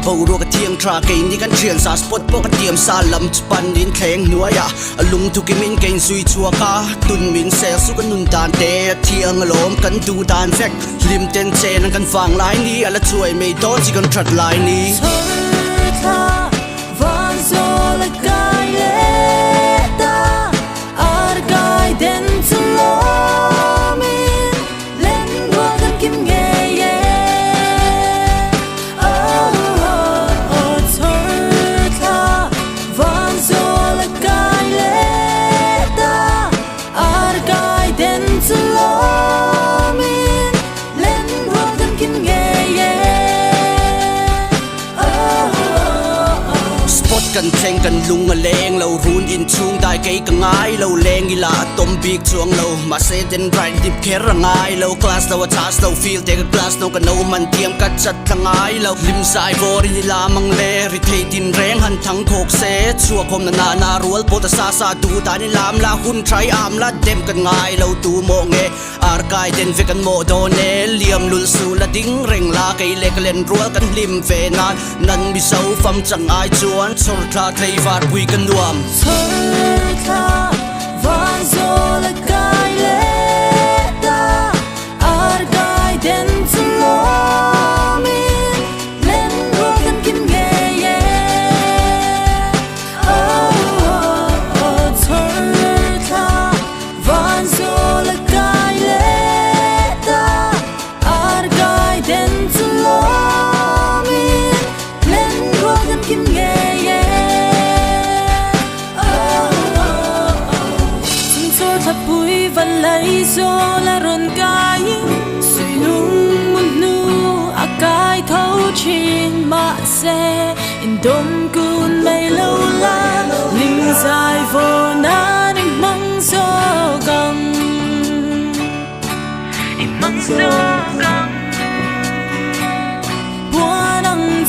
bầu ruột cái thiêng tra cây ní căn truyền sa spot po cái tiệm sa lầm pan đến khéng nuôi à lung thu cái min cây suy chua cá tuần min xe su cái nun đàn tê thiêng lom căn du đàn phèk lim tên chè năng căn phang lại ní à là chuối mày đó chỉ cần trật lại níกันเชงกันลุงมาเลงเรารูนยินชุงได้ไกลกังไงเราเลงอีหลาต้มบีกช่วงเรามาเซเดนไรดิบแค่ระไงเราคลาสเราชาสเราฟีลเด็กคลาสเรากันเอามันเทียมกัดจัดทั้งไงเราลิมสายโบริลามังเลริเทดินแรงหันทั้งโคกเซชัวคมนารัวโปตซาซาดูตาในลามลาหุ่นไทรอามละเด็มกันไงเราตูโมเงอารกายเดนเวกันโมโดเนเลียมลุลสูละดิ้งเร่งลาไกเล็กเล่นรัวกันลิมเฟนานนันมีเสาฟัมจังไอจวนคลาดเลยฟาดวีกันรวมเธอคลาวันโซละกายเลตาอารกายเด่นสโลมินเล่นรัวกันกินเย่เย่โอ้เธอคลาวันโซละกายเลตาอารกายเด่นสโลมินเล่นรัวกันกินเย่bụi vẫn lấy gió là rộn cái suy lung muốn nu à cái thấu trên mạ xe in đom cun mây lâu la linh dài vô na đình măng gió gầm in măng gió gầm bùa nắng